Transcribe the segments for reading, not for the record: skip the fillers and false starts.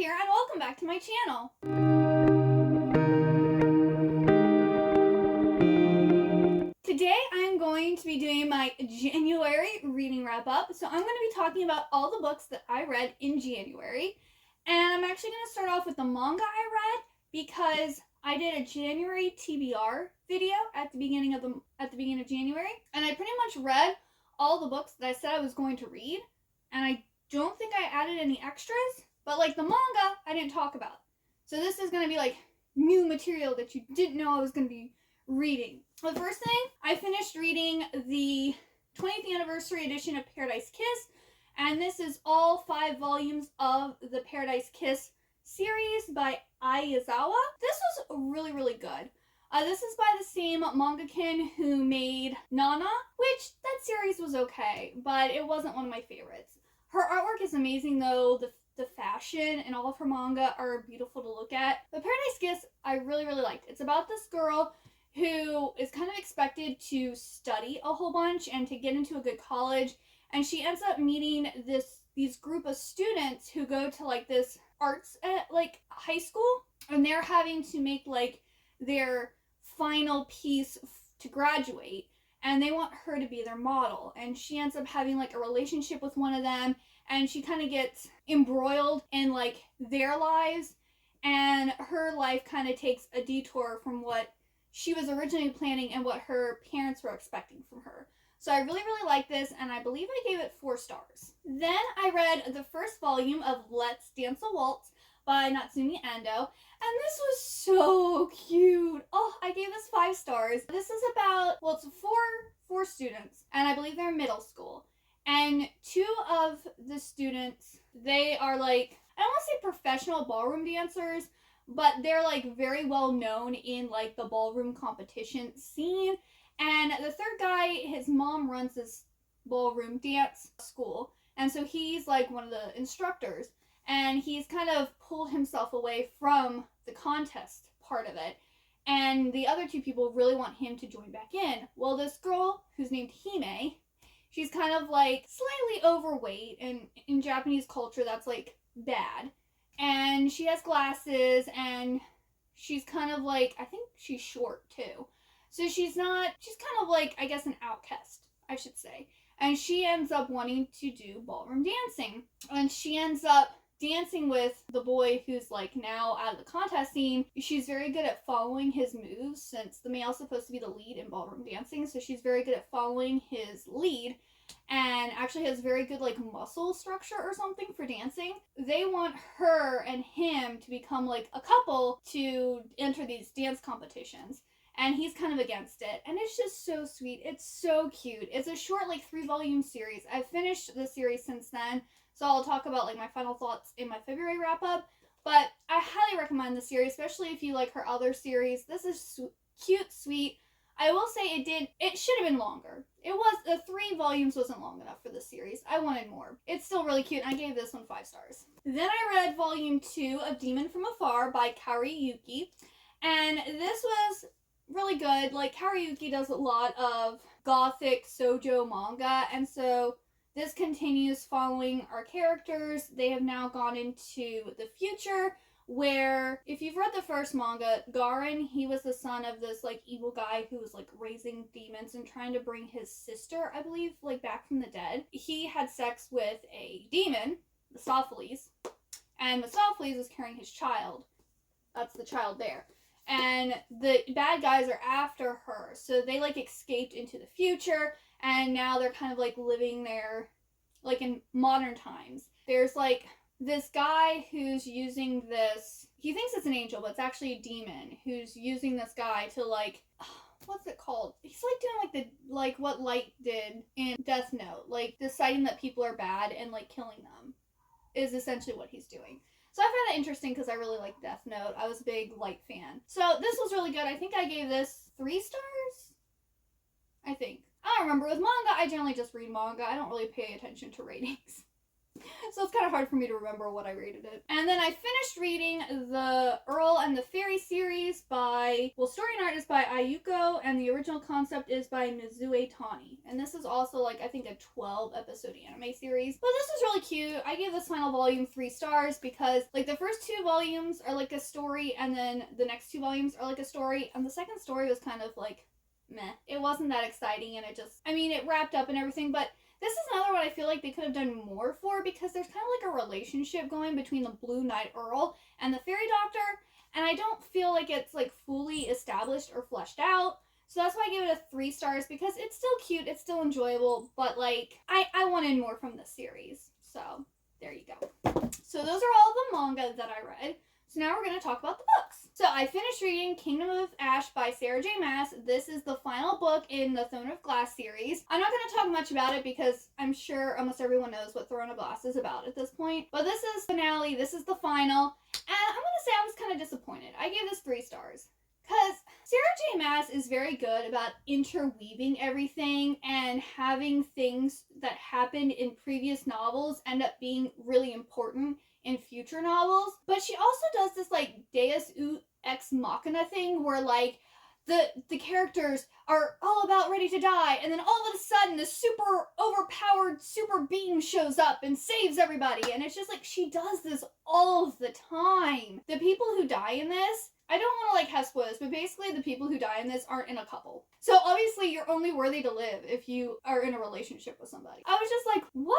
here and welcome back to my channel. Today I'm going to be doing my January reading wrap up. So I'm going to be talking about all the books that I read in January. And I'm actually going to start off with the manga I read because I did a January TBR video at the beginning of January, and I pretty much read all the books that I said I was going to read, and I don't think I added any extras, but like the manga I didn't talk about. So this is going to be like new material that you didn't know I was going to be reading. The first thing, I finished reading the 20th anniversary edition of Paradise Kiss, and this is all 5 volumes of the Paradise Kiss series by Aizawa. This was really, really good. This is by the same mangakin who made Nana, which that series was okay, but it wasn't one of my favorites. Her artwork is amazing though. The fashion and all of her manga are beautiful to look at. But Paradise Kiss, I really, really liked. It's about this girl who is kind of expected to study a whole bunch and to get into a good college, and she ends up meeting these group of students who go to like this arts at like high school, and they're having to make like their final piece to graduate, and they want her to be their model, and she ends up having like a relationship with one of them, and she kind of gets embroiled in like their lives, and her life kind of takes a detour from what she was originally planning and what her parents were expecting from her. So I really, really like this, and I believe I gave it 4 stars. Then I read the first volume of Let's Dance a Waltz by Natsumi Endo, and this was so cute. Oh, I gave this 5 stars. This is about, well, it's four students, and I believe they're middle school. And 2 of the students, they are like, I don't want to say professional ballroom dancers, but they're like very well known in like the ballroom competition scene. And the third guy, his mom runs this ballroom dance school, and so he's like one of the instructors, and he's kind of pulled himself away from the contest part of it, and the other 2 people really want him to join back in. Well, this girl, who's named Hime, she's kind of like slightly overweight, and in Japanese culture that's like bad, and she has glasses, and she's kind of like, I think she's short too. So she's kind of like, I guess, an outcast, I should say. And she ends up wanting to do ballroom dancing. And she ends up dancing with the boy who's like now out of the contest scene. She's very good at following his moves, since the male's supposed to be the lead in ballroom dancing. So she's very good at following his lead, and actually has very good like muscle structure or something for dancing. They want her and him to become like a couple to enter these dance competitions. And he's kind of against it. And it's just so sweet. It's so cute. It's a short, like, 3-volume series. I've finished the series since then, so I'll talk about, like, my final thoughts in my February wrap-up. But I highly recommend the series, especially if you like her other series. This is cute, sweet. I will say it should have been longer. The 3 volumes wasn't long enough for this series. I wanted more. It's still really cute, and I gave this one 5 stars. Then I read volume 2 of Demon from Afar by Kariyuki. And this was really good. Like, Kariyuki does a lot of gothic shoujo manga, and so this continues following our characters. They have now gone into the future, where, if you've read the first manga, Garen, he was the son of this like evil guy who was like raising demons and trying to bring his sister, I believe, like back from the dead. He had sex with a demon, Mistopheles, and Mistopheles was carrying his child. That's the child there. And the bad guys are after her, so they like escaped into the future, and now they're kind of like living there like in modern times. There's like this guy who's using this, he thinks it's an angel, but it's actually a demon, who's using this guy to like, what's it called? He's like doing like what Light did in Death Note, like deciding that people are bad and like killing them is essentially what he's doing. So I found that interesting because I really like Death Note. I was a big Light fan. So this was really good. I think I gave this 3 stars? I think. I don't remember. With manga, I generally just read manga. I don't really pay attention to ratings. So it's kind of hard for me to remember what I rated it. And then I finished reading the Earl and the Fairy series by, well, story and art is by Ayuko, and the original concept is by Mizue Tani. And this is also like, I think, a 12 episode anime series. But this was really cute. I gave this final volume 3 stars because like the first 2 volumes are like a story, and then the next 2 volumes are like a story, and the second story was kind of like meh. It wasn't that exciting, and it just, I mean, it wrapped up and everything, but this is another one I feel like they could have done more for, because there's kind of like a relationship going between the Blue Knight Earl and the Fairy Doctor, and I don't feel like it's like fully established or fleshed out. So that's why I give it a 3 stars, because it's still cute, it's still enjoyable, but like I wanted more from this series. So there you go. So those are all the manga that I read. So now we're going to talk about the books. So I finished reading Kingdom of Ash by Sarah J. Maas. This is the final book in the Throne of Glass series. I'm not going to talk much about it because I'm sure almost everyone knows what Throne of Glass is about at this point. But this is the finale. This is the final. And I'm going to say I was kind of disappointed. I gave this 3 stars. Because Sarah J. Maas is very good about interweaving everything and having things that happened in previous novels end up being really important in future novels. But she also does this like Deus Ex Machina thing where like the characters are all about ready to die, and then all of a sudden this super overpowered super being shows up and saves everybody, and it's just like she does this all of the time. The people who die in this, I don't want to like have spoilers, but basically the people who die in this aren't in a couple. So obviously you're only worthy to live if you are in a relationship with somebody. I was just like, what?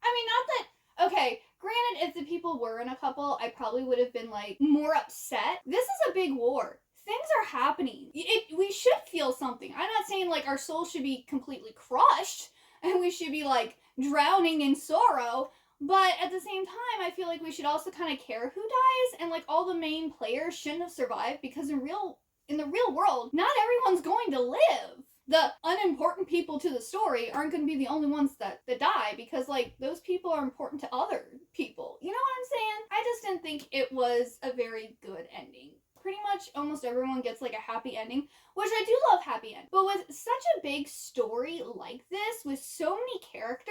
I mean, not that, okay, granted, if the people were in a couple, I probably would have been like more upset. This is a big war. Things are happening. We should feel something. I'm not saying like our soul should be completely crushed and we should be like drowning in sorrow, but at the same time, I feel like we should also kind of care who dies, and like all the main players shouldn't have survived, because in the real world, not everyone's going to live. The unimportant people to the story aren't going to be the only ones that die, because like those people are important to other people. You know what I'm saying? I just didn't think it was a very good ending. Pretty much almost everyone gets like a happy ending, which I do love happy end. But with such a big story like this, with so many characters,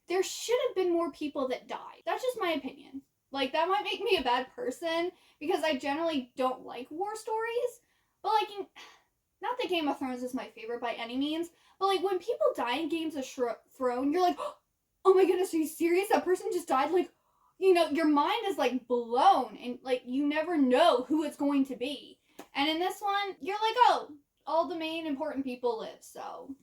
there should have been more people that died. That's just my opinion. Like, that might make me a bad person, because I generally don't like war stories. But like, not that Game of Thrones is my favorite by any means, but like when people die in Games of Thrones, you're like, oh my goodness, are you serious? That person just died? Like, you know, your mind is like blown, and like you never know who it's going to be. And in this one, you're like, oh, all the main important people live, so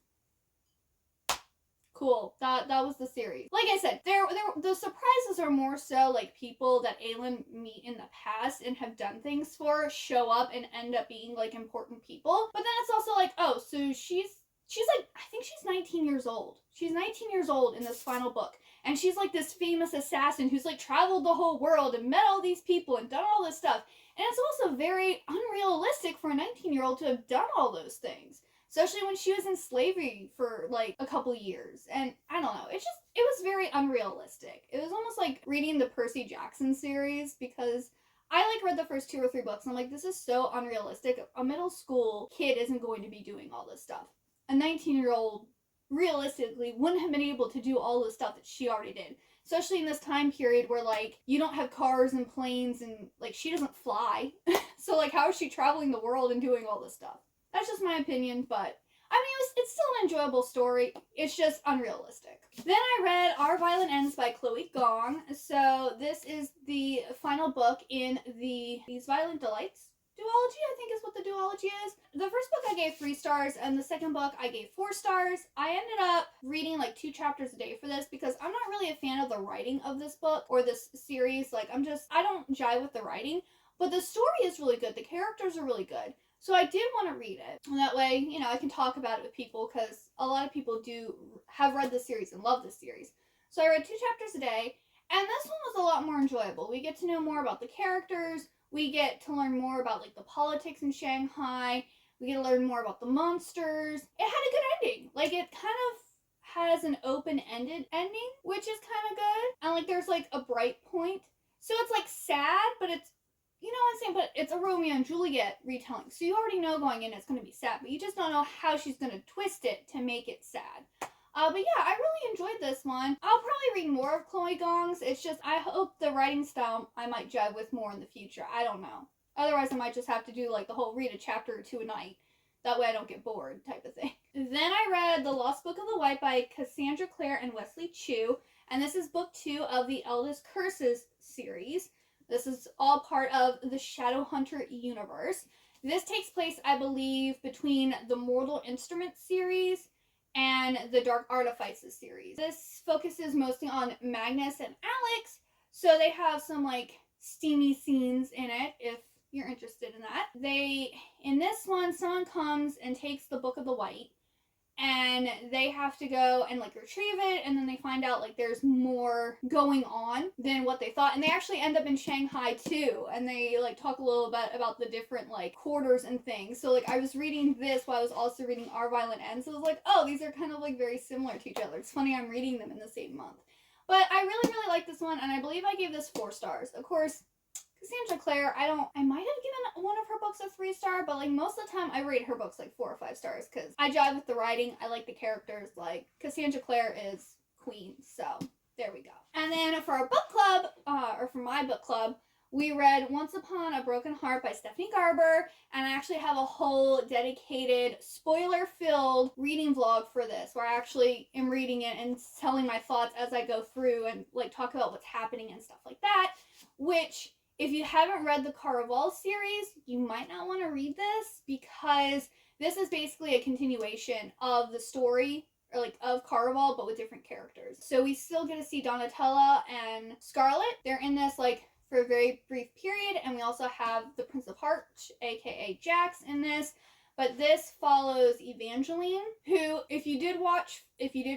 cool. That was the series. Like I said, the surprises are more so like people that Aelin meet in the past and have done things for show up and end up being like important people. But then it's also like, oh, so she's like, I think she's 19 years old. She's 19 years old in this final book. And she's like this famous assassin who's like traveled the whole world and met all these people and done all this stuff. And it's also very unrealistic for a 19-year-old to have done all those things. Especially when she was in slavery for like a couple years. And I don't know, it was very unrealistic. It was almost like reading the Percy Jackson series, because I like read the first 2 or 3 books and I'm like, this is so unrealistic. A middle school kid isn't going to be doing all this stuff. A 19-year-old realistically wouldn't have been able to do all the stuff that she already did, especially in this time period where like you don't have cars and planes, and like she doesn't fly. So like how is she traveling the world and doing all this stuff? That's just my opinion, but I mean, it's still an enjoyable story. It's just unrealistic. Then I read Our Violin Ends by Chloe Gong. So this is the final book in These Violent Delights duology, I think is what the duology is. The first book I gave 3 stars, and the second book I gave 4 stars. I ended up reading like 2 chapters a day for this, because I'm not really a fan of the writing of this book or this series. Like, I don't jive with the writing, but the story is really good. The characters are really good. So I did want to read it. And that way, you know, I can talk about it with people, because a lot of people have read this series and love this series. So I read 2 chapters a day, and this one was a lot more enjoyable. We get to know more about the characters. We get to learn more about like the politics in Shanghai. We get to learn more about the monsters. It had a good ending. Like, it kind of has an open-ended ending, which is kind of good. And like there's like a bright point. So it's like sad, but it's, you know what I'm saying? But it's a Romeo and Juliet retelling. So you already know going in it's going to be sad, but you just don't know how she's going to twist it to make it sad. But yeah, I really enjoyed this one. I'll probably read more of Chloe Gong's. It's just, I hope the writing style I might jive with more in the future. I don't know. Otherwise, I might just have to do like the whole read a chapter or two a night. That way I don't get bored type of thing. Then I read The Lost Book of the White by Cassandra Clare and Wesley Chu. And this is book 2 of the Eldest Curses series. This is all part of the Shadowhunter universe. This takes place, I believe, between the Mortal Instruments series and the Dark Artifices series. This focuses mostly on Magnus and Alex, so they have some like steamy scenes in it if you're interested in that. In this one, someone comes and takes the Book of the White, and they have to go and like retrieve it, and then they find out like there's more going on than what they thought, and they actually end up in Shanghai too, and they like talk a little bit about the different like quarters and things. So like I was reading this while I was also reading Our Violin Ends, so I was like, oh, these are kind of like very similar to each other. It's funny I'm reading them in the same month. But I really like this one, and I believe I gave this 4 stars. Of course, Cassandra Clare, I might have given one of her books a 3-star, but like most of the time I rate her books like 4 or 5 stars because I jive with the writing, I like the characters, like Cassandra Clare is queen, so there we go. And then for our book club, or for my book club, we read Once Upon a Broken Heart by Stephanie Garber, and I actually have a whole dedicated spoiler-filled reading vlog for this, where I actually am reading it and telling my thoughts as I go through and like talk about what's happening and stuff like that, which if you haven't read the Caraval series, you might not want to read this because this is basically a continuation of the story, or like of Caraval, but with different characters. So we still get to see Donatella and Scarlet. They're in this like for a very brief period, and we also have the Prince of Hearts, aka Jax, in this. But this follows Evangeline, who, if you did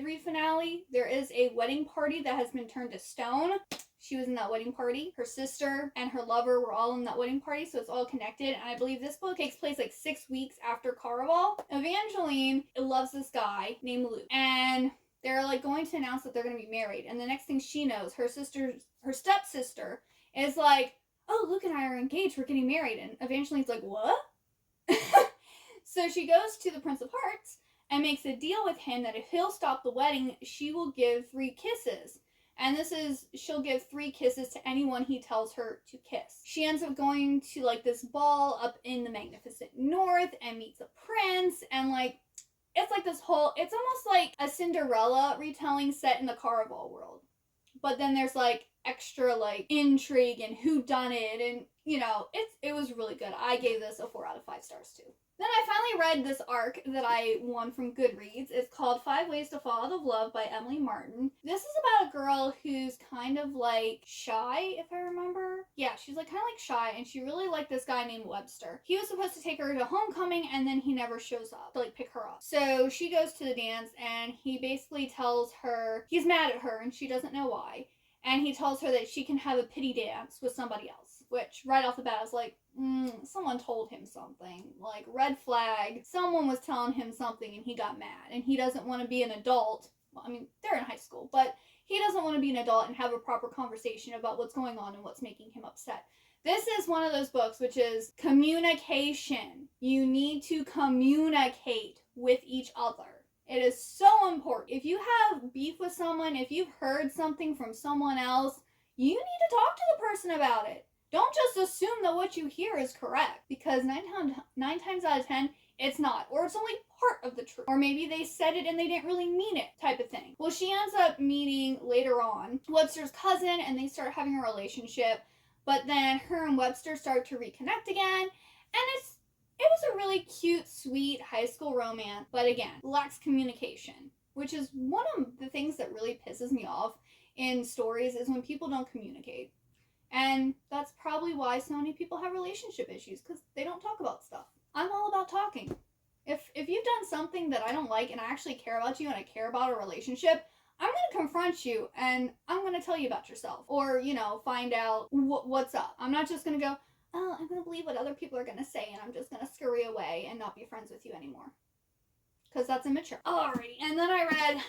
read finale, there is a wedding party that has been turned to stone. She was in that wedding party. Her sister and her lover were all in that wedding party, so it's all connected. And I believe this book takes place like 6 weeks after Caraval. Evangeline loves this guy named Luke, and they're like going to announce that they're going to be married. And the next thing she knows, her stepsister is like, "Oh, Luke and I are engaged. We're getting married." And Evangeline's like, "What?" So she goes to the Prince of Hearts and makes a deal with him that if he'll stop the wedding, she will give 3 kisses. And she'll give 3 kisses to anyone he tells her to kiss. She ends up going to like this ball up in the Magnificent North and meets a prince, and like, it's like this whole, it's almost like a Cinderella retelling set in the Caraval world. But then there's like extra like intrigue and whodunit, and you know, it was really good. I gave this a 4 out of 5 stars too. Then I finally read this arc that I won from Goodreads. It's called 5 Ways to Fall Out of Love by Emily Martin. This is about a girl who's kind of like shy, if I remember. Yeah, she's like kind of like shy, and she really liked this guy named Webster. He was supposed to take her to homecoming, and then he never shows up to like pick her up. So she goes to the dance, and he basically tells her he's mad at her, and she doesn't know why. And he tells her that she can have a pity dance with somebody else, which right off the bat I was like, someone told him something. Like, red flag. Someone was telling him something and he got mad. And he doesn't want to be an adult. Well, I mean, they're in high school, but he doesn't want to be an adult and have a proper conversation about what's going on and what's making him upset. This is one of those books which is communication. You need to communicate with each other. It is so important. If you have beef with someone, if you've heard something from someone else, you need to talk to the person about it. Don't just assume that what you hear is correct, because 9 times out of 10, it's not. Or it's only part of the truth. Or maybe they said it and they didn't really mean it, type of thing. Well, she ends up meeting later on Webster's cousin, and they start having a relationship. But then her and Webster start to reconnect again, and it was a really cute, sweet high school romance, but again, lacks communication, which is one of the things that really pisses me off in stories, is when people don't communicate. And that's probably why so many people have relationship issues, because they don't talk about stuff. I'm all about talking. If you've done something that I don't like and I actually care about you and I care about a relationship, I'm going to confront you and I'm going to tell you about yourself. Or, you know, find out what's up. I'm not just going to go, oh, I'm going to believe what other people are going to say and I'm just going to scurry away and not be friends with you anymore. Because that's immature. Alrighty, and then I read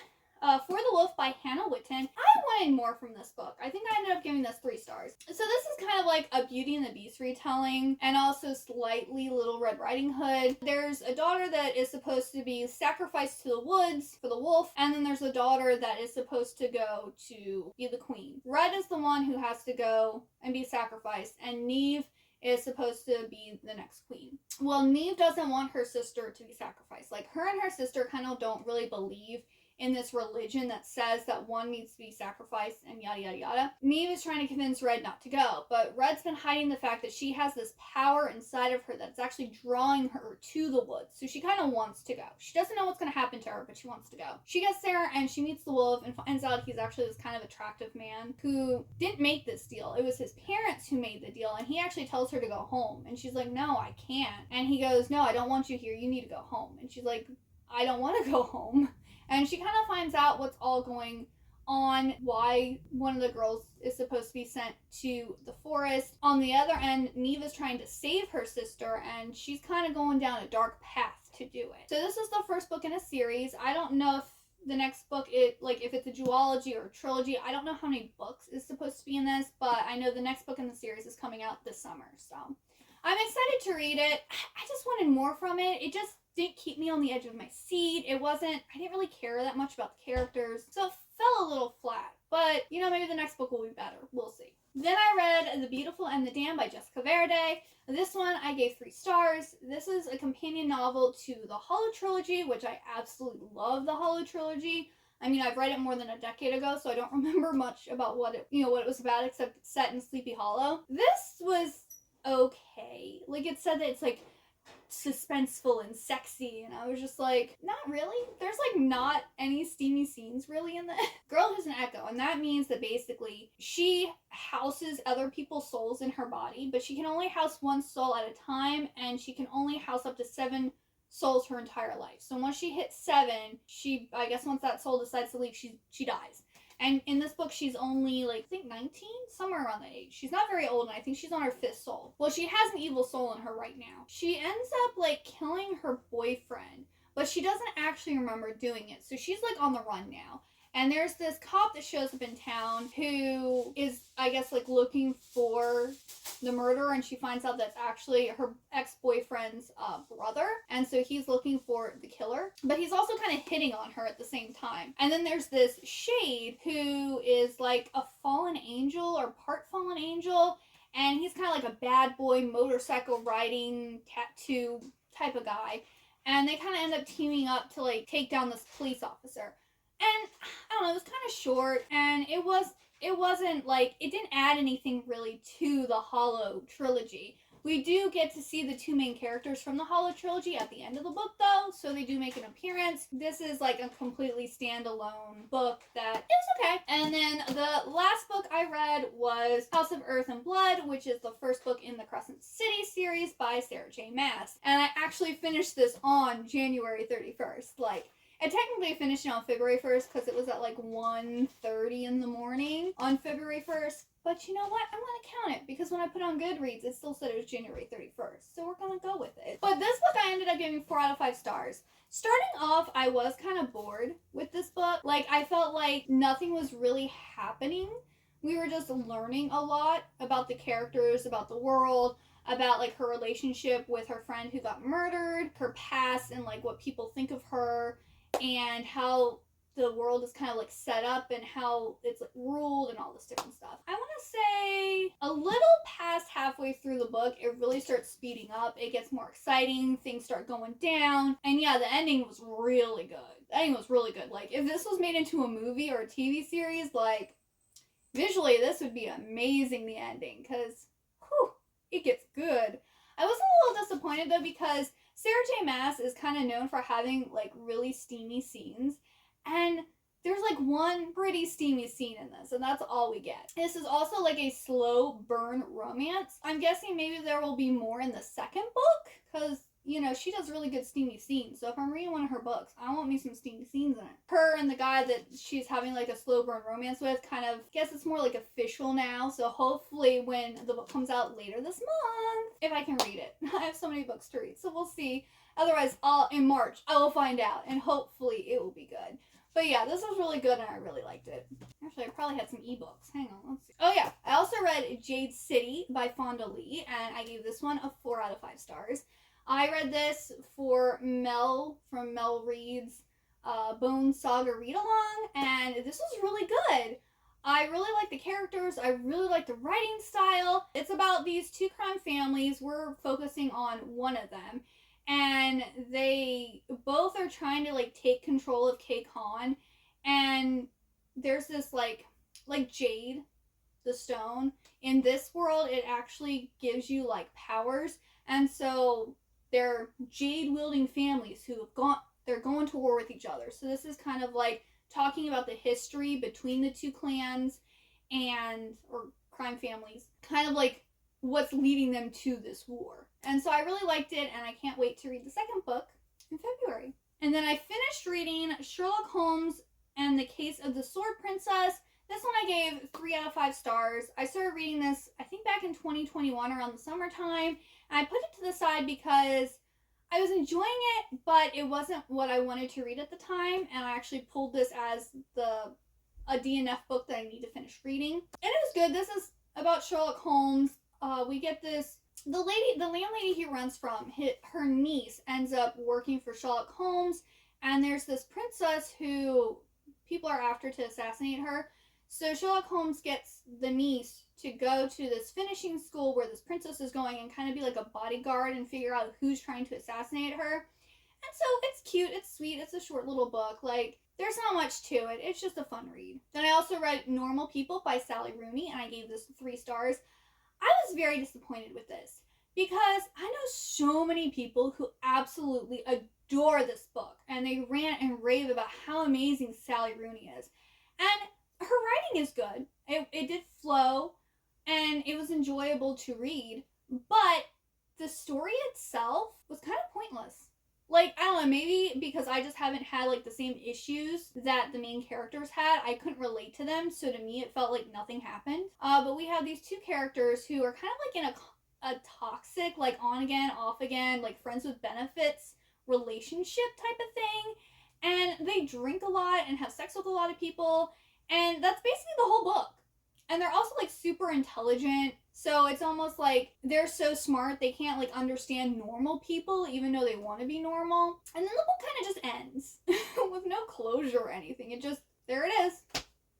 For the Wolf by Hannah Witten. I wanted more from this book. I think I ended up giving this 3 stars. So this is kind kind of like a Beauty and the Beast retelling, and also slightly Little Red Riding Hood. There's a daughter that is supposed to be sacrificed to the woods for the wolf, and then there's a daughter that is supposed to go to be the queen. Red is the one who has to go and be sacrificed, and Neve is supposed to be the next queen. Well, Neve doesn't want her sister to be sacrificed. Like, her and her sister kind of don't really believe in this religion that says that one needs to be sacrificed and yada yada yada. Neve is trying to convince Red not to go, but Red's been hiding the fact that she has this power inside of her that's actually drawing her to the woods. So she kind of wants to go. She doesn't know what's going to happen to her, but she wants to go. She gets there and she meets the wolf and finds out he's actually this kind of attractive man who didn't make this deal. It was his parents who made the deal, and he actually tells her to go home. And she's like, no, I can't. And he goes, no, I don't want you here. You need to go home. And she's like, I don't want to go home. And she kind of finds out what's all going on, why one of the girls is supposed to be sent to the forest. On the other end, Neve is trying to save her sister, and she's kind of going down a dark path to do it. So this is the first book in a series. I don't know if the next book, if it's a duology or a trilogy. I don't know how many books is supposed to be in this, but I know the next book in the series is coming out this summer. So I'm excited to read it. I just wanted more from it. It just didn't keep me on the edge of my seat. I didn't really care that much about the characters, so it fell a little flat. But, maybe the next book will be better. We'll see. Then I read The Beautiful and the Damned by Jessica Verde. This one I gave 3 stars. This is a companion novel to the Hollow Trilogy, which I absolutely love the Hollow Trilogy. I mean, I've read it more than a decade ago, so I don't remember much about what it was about, except it's set in Sleepy Hollow. This was okay. Like, it said that it's like suspenseful and sexy, and I was just like, not really. There's like not any steamy scenes really in this. Girl has an echo, and that means that basically she houses other people's souls in her body, but she can only house one soul at a time, and she can only house up to 7 souls her entire life. So once she hits 7, once that soul decides to leave, she dies. And in this book, she's only, I think 19? Somewhere around that age. She's not very old, and I think she's on her 5th soul. Well, she has an evil soul in her right now. She ends up, killing her boyfriend, but she doesn't actually remember doing it. So she's, on the run now. And there's this cop that shows up in town who is, looking for the murderer, and she finds out that's actually her ex-boyfriend's brother. And so he's looking for the killer, but he's also kind of hitting on her at the same time. And then there's this Shade who is like a fallen angel or part fallen angel, and he's kind of like a bad boy motorcycle riding tattoo type of guy. And they kind of end up teaming up to take down this police officer. And I don't know, it was kind of short, and it wasn't it didn't add anything really to the Hollow Trilogy. We do get to see the 2 main characters from the Hollow Trilogy at the end of the book, though, so they do make an appearance. This is a completely standalone book that it was okay. And then the last book I read was House of Earth and Blood, which is the first book in the Crescent City series by Sarah J. Maas. And I actually finished this on January 31st. I technically finished it on February 1st because it was at 1:30 in the morning on February 1st. But you know what? I'm going to count it because when I put on Goodreads, it still said it was January 31st. So we're going to go with it. But this book I ended up giving 4 out of 5 stars. Starting off, I was kind of bored with this book. I felt like nothing was really happening. We were just learning a lot about the characters, about the world, about her relationship with her friend who got murdered, her past, and what people think of her, and how the world is kind of set up and how it's ruled and all this different stuff. I want to say a little past halfway through the book, it really starts speeding up. It gets more exciting. Things start going down. And yeah, the ending was really good. The ending was really good. If this was made into a movie or a TV series, visually this would be amazing, the ending, because it gets good. I was a little disappointed though because Sarah J. Maas is kind of known for having really steamy scenes, and there's one pretty steamy scene in this, and that's all we get. This is also a slow burn romance. I'm guessing maybe there will be more in the second book because she does really good steamy scenes. So if I'm reading one of her books, I want me some steamy scenes in it. Her and the guy that she's having a slow burn romance with guess it's more official now. So hopefully when the book comes out later this month, if I can read it. I have so many books to read, so we'll see. Otherwise, in March, I will find out, and hopefully it will be good. But yeah, this was really good and I really liked it. Actually, I probably had some ebooks. Hang on, let's see. Oh yeah, I also read Jade City by Fonda Lee, and I gave this one a 4 out of 5 stars. I read this for Mel from Mel Reed's Bone Saga read along, and this was really good. I really like the characters. I really like the writing style. It's about these two crime families. We're focusing on one of them. And they both are trying to like take control of K Khan. And there's this like Jade, the stone. In this world, it actually gives you like powers. And so they're Jade wielding families who have they're going to war with each other. So this is kind of like talking about the history between the two clans or crime families, kind of like what's leading them to this war. And so I really liked it, and I can't wait to read the second book in February. And then I finished reading Sherlock Holmes and the Case of the Sword Princess. This one I gave 3 out of 5 stars. I started reading this, I think, back in 2021 around the summertime, and I put it to the side because I was enjoying it, but it wasn't what I wanted to read at the time, and I actually pulled this as a DNF book that I need to finish reading. And it was good. This is about Sherlock Holmes. We get this, the landlady he runs from, her niece ends up working for Sherlock Holmes, and there's this princess who people are after to assassinate her. So Sherlock Holmes gets the niece to go to this finishing school where this princess is going and kind of be like a bodyguard and figure out who's trying to assassinate her. And so it's cute, it's sweet, it's a short little book. Like, there's not much to it. It's just a fun read. Then I also read Normal People by Sally Rooney, and I gave this 3 stars. I was very disappointed with this because I know so many people who absolutely adore this book, and they rant and rave about how amazing Sally Rooney is. And her writing is good. It did flow, and it was enjoyable to read, but the story itself was kind of pointless. Like, I don't know, maybe because I just haven't had like the same issues that the main characters had, I couldn't relate to them, so to me it felt like nothing happened. But we have these 2 characters who are kind of like in a toxic, like on again, off again, like friends with benefits relationship type of thing, and they drink a lot and have sex with a lot of people, and that's basically the whole book. And they're also like super intelligent, so it's almost like they're so smart they can't like understand normal people even though they want to be normal. And then the book kind of just ends with no closure or anything. It just, there it is.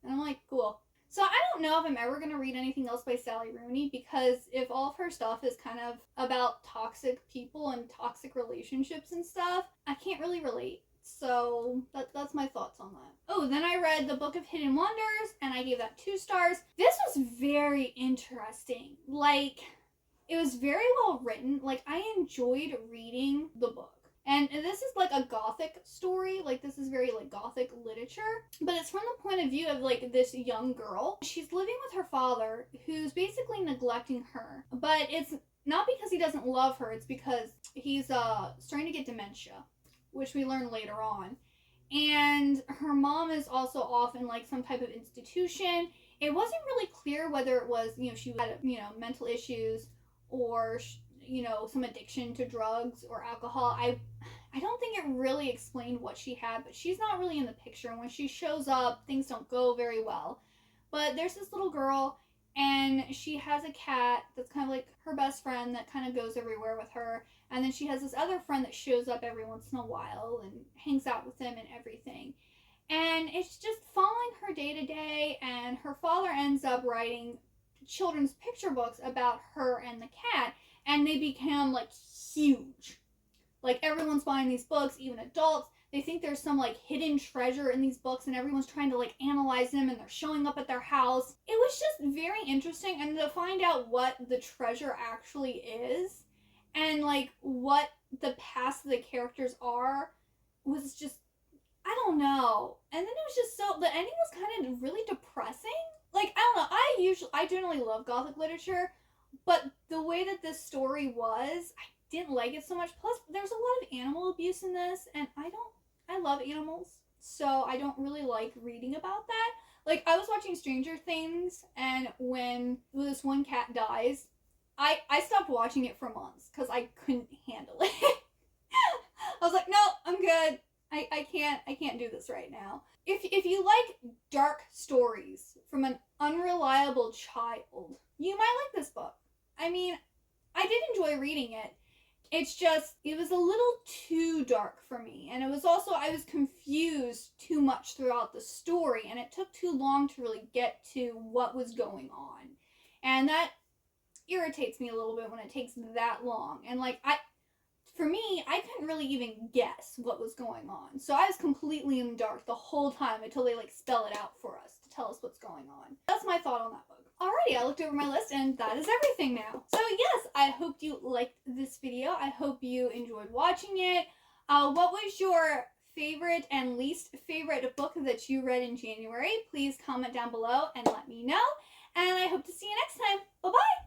And I'm like, cool. So I don't know if I'm ever going to read anything else by Sally Rooney, because if all of her stuff is kind of about toxic people and toxic relationships and stuff, I can't really relate. So that's my thoughts on that. Oh, then I read The Book of Hidden Wonders, and I gave that 2 stars. This was very interesting. Like, it was very well written. Like, I enjoyed reading the book. And this is like a gothic story. Like, this is very like gothic literature. But it's from the point of view of like this young girl. She's living with her father, who's basically neglecting her. But it's not because he doesn't love her. It's because he's starting to get dementia, which we learn later on. And her mom is also off in like some type of institution. It wasn't really clear whether it was, she had, mental issues or, some addiction to drugs or alcohol. I don't think it really explained what she had, but she's not really in the picture. And when she shows up, things don't go very well. But there's this little girl, and she has a cat that's kind of like her best friend that kind of goes everywhere with her. And then she has this other friend that shows up every once in a while and hangs out with them and everything. And it's just following her day to day, and her father ends up writing children's picture books about her and the cat, and they become like huge. Like, everyone's buying these books, even adults. They think there's some like hidden treasure in these books, and everyone's trying to like analyze them, and they're showing up at their house. It was just very interesting, and to find out what the treasure actually is and like what the past of the characters are was just, I don't know. And then it was just the ending was kind of really depressing. Like, I don't know, I generally love gothic literature, but the way that this story was, I didn't like it so much. Plus, there's a lot of animal abuse in this, and I love animals, so I don't really like reading about that. Like, I was watching Stranger Things, and when this one cat dies, I stopped watching it for months because I couldn't handle it. I was like, no, I'm good. I can't do this right now. If you like dark stories from an unreliable child, you might like this book. I mean, I did enjoy reading it. It's just, it was a little too dark for me. And it was also, I was confused too much throughout the story. And it took too long to really get to what was going on. And that irritates me a little bit when it takes that long. And like, for me, I couldn't really even guess what was going on. So I was completely in the dark the whole time until they like spell it out for us to tell us what's going on. That's my thought on that book. Alrighty, I looked over my list and that is everything now. So yes, I hope you liked this video. I hope you enjoyed watching it. What was your favorite and least favorite book that you read in January? Please comment down below and let me know. And I hope to see you next time. Bye-bye!